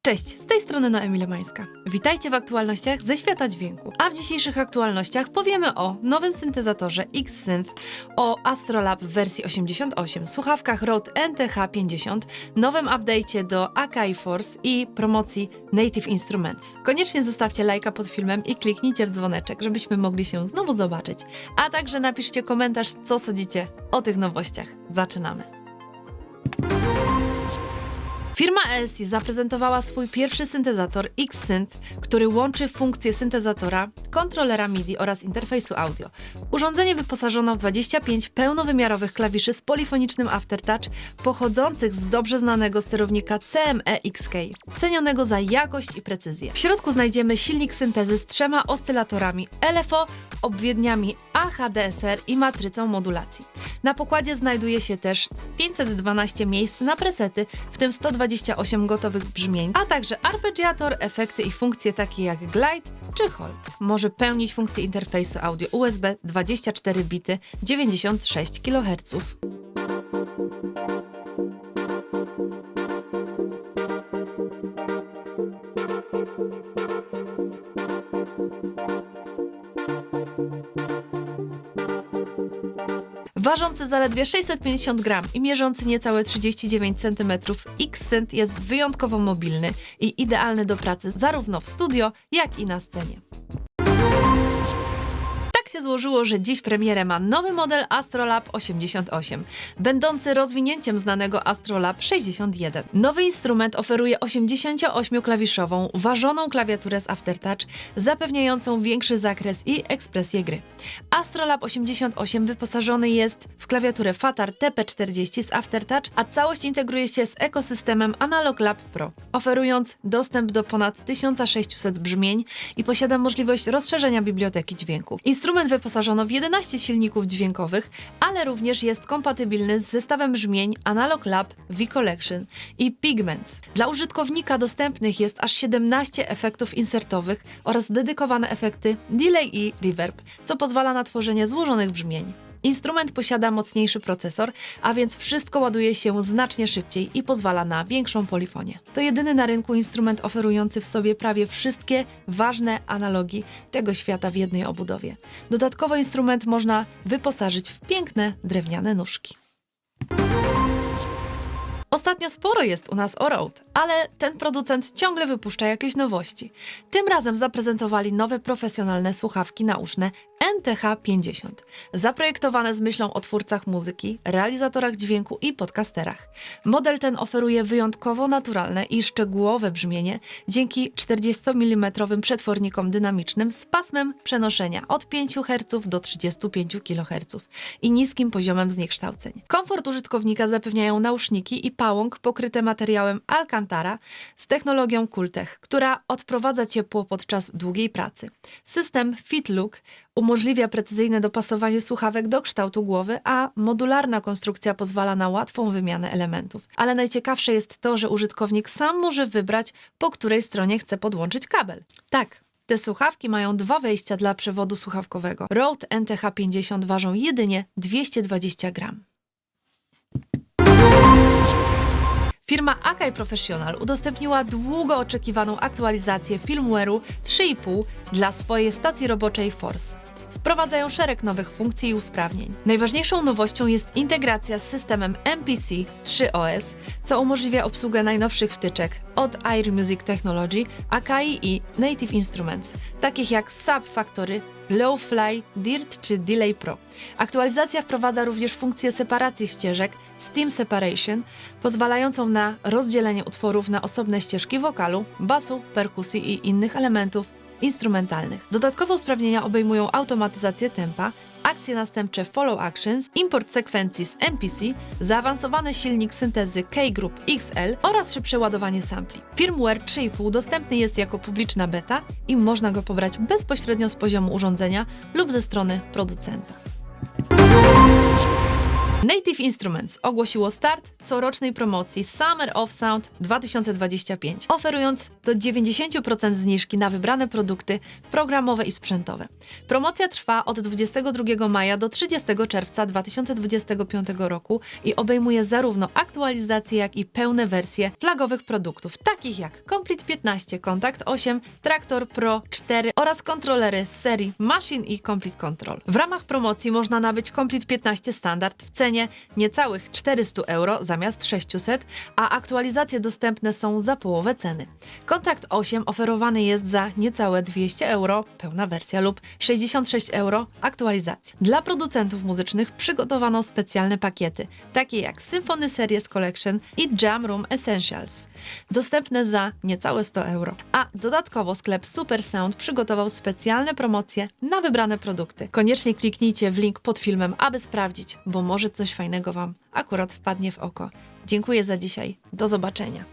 Cześć, z tej strony Noemi Lemańska. Witajcie w aktualnościach ze świata dźwięku. A w dzisiejszych aktualnościach powiemy o nowym syntezatorze X-Synth, o Astrolab w wersji 88, słuchawkach Rode NTH50, nowym update'cie do Akai Force i promocji Native Instruments. Koniecznie zostawcie lajka pod filmem i kliknijcie w dzwoneczek, żebyśmy mogli się znowu zobaczyć. A także napiszcie komentarz, co sądzicie o tych nowościach. Zaczynamy. Firma ESI zaprezentowała swój pierwszy syntezator X-Synth, który łączy funkcje syntezatora, kontrolera MIDI oraz interfejsu audio. Urządzenie wyposażono w 25 pełnowymiarowych klawiszy z polifonicznym aftertouch pochodzących z dobrze znanego sterownika CME-XK, cenionego za jakość i precyzję. W środku znajdziemy silnik syntezy z 3 oscylatorami LFO, obwiedniami AHDSR i matrycą modulacji. Na pokładzie znajduje się też 512 miejsc na presety, w tym 128 gotowych brzmień, a także arpeggiator, efekty i funkcje takie jak glide czy hold. Może pełnić funkcję interfejsu audio USB 24 bity 96 kHz. Ważący zaledwie 650 gram i mierzący niecałe 39 cm, X-Synth jest wyjątkowo mobilny i idealny do pracy zarówno w studio, jak i na scenie. Tak się złożyło, że dziś premierę ma nowy model Astrolab 88, będący rozwinięciem znanego Astrolab 61. Nowy instrument oferuje 88-klawiszową, ważoną klawiaturę z aftertouch, zapewniającą większy zakres i ekspresję gry. Astrolab 88 wyposażony jest w klawiaturę Fatar TP40 z aftertouch, a całość integruje się z ekosystemem Analog Lab Pro, oferując dostęp do ponad 1600 brzmień i posiada możliwość rozszerzenia biblioteki dźwięku. Instrument wyposażono w 11 silników dźwiękowych, ale również jest kompatybilny z zestawem brzmień Analog Lab V-Collection i Pigments. Dla użytkownika dostępnych jest aż 17 efektów insertowych oraz dedykowane efekty delay i reverb, co pozwala na tworzenie złożonych brzmień. Instrument posiada mocniejszy procesor, a więc wszystko ładuje się znacznie szybciej i pozwala na większą polifonię. To jedyny na rynku instrument oferujący w sobie prawie wszystkie ważne analogi tego świata w jednej obudowie. Dodatkowo instrument można wyposażyć w piękne drewniane nóżki. Ostatnio sporo jest u nas o Rode, ale ten producent ciągle wypuszcza jakieś nowości. Tym razem zaprezentowali nowe profesjonalne słuchawki nauszne NTH50, zaprojektowane z myślą o twórcach muzyki, realizatorach dźwięku i podcasterach. Model ten oferuje wyjątkowo naturalne i szczegółowe brzmienie dzięki 40 mm przetwornikom dynamicznym z pasmem przenoszenia od 5 Hz do 35 kHz i niskim poziomem zniekształceń. Komfort użytkownika zapewniają nauszniki i pałąk pokryte materiałem Alcantara z technologią Cooltech, która odprowadza ciepło podczas długiej pracy. System FitLook umożliwia precyzyjne dopasowanie słuchawek do kształtu głowy, a modularna konstrukcja pozwala na łatwą wymianę elementów. Ale najciekawsze jest to, że użytkownik sam może wybrać, po której stronie chce podłączyć kabel. Tak, te słuchawki mają 2 wejścia dla przewodu słuchawkowego. Rode NTH50 ważą jedynie 220 gram. Firma Akai Professional udostępniła długo oczekiwaną aktualizację firmware'u 3.5 dla swojej stacji roboczej Force. Wprowadzają szereg nowych funkcji i usprawnień. Najważniejszą nowością jest integracja z systemem MPC 3OS, co umożliwia obsługę najnowszych wtyczek od Air Music Technology, Akai i Native Instruments, takich jak Sub Factory, Low Fly, DIRT czy Delay Pro. Aktualizacja wprowadza również funkcję separacji ścieżek Steam Separation, pozwalającą na rozdzielenie utworów na osobne ścieżki wokalu, basu, perkusji i innych elementów instrumentalnych. Dodatkowe usprawnienia obejmują automatyzację tempa, akcje następcze Follow Actions, import sekwencji z MPC, zaawansowany silnik syntezy K-Group XL oraz szybsze ładowanie sampli. Firmware 3.5 dostępny jest jako publiczna beta i można go pobrać bezpośrednio z poziomu urządzenia lub ze strony producenta. Native Instruments ogłosiło start corocznej promocji Summer of Sound 2025, oferując do 90% zniżki na wybrane produkty programowe i sprzętowe. Promocja trwa od 22 maja do 30 czerwca 2025 roku i obejmuje zarówno aktualizacje, jak i pełne wersje flagowych produktów, takich jak Complete 15, Contact 8, Traktor Pro 4 oraz kontrolery z serii Machine i Complete Control. W ramach promocji można nabyć Complete 15 Standard w cenie niecałych 400 euro zamiast 600, a aktualizacje dostępne są za połowę ceny. Contact 8 oferowany jest za niecałe 200 euro, pełna wersja, lub 66 euro, aktualizacja. Dla producentów muzycznych przygotowano specjalne pakiety, takie jak Symphony Series Collection i Jam Room Essentials, dostępne za niecałe 100 euro. A dodatkowo sklep Super Sound przygotował specjalne promocje na wybrane produkty. Koniecznie kliknijcie w link pod filmem, aby sprawdzić, bo może coś fajnego Wam akurat wpadnie w oko. Dziękuję za dzisiaj. Do zobaczenia.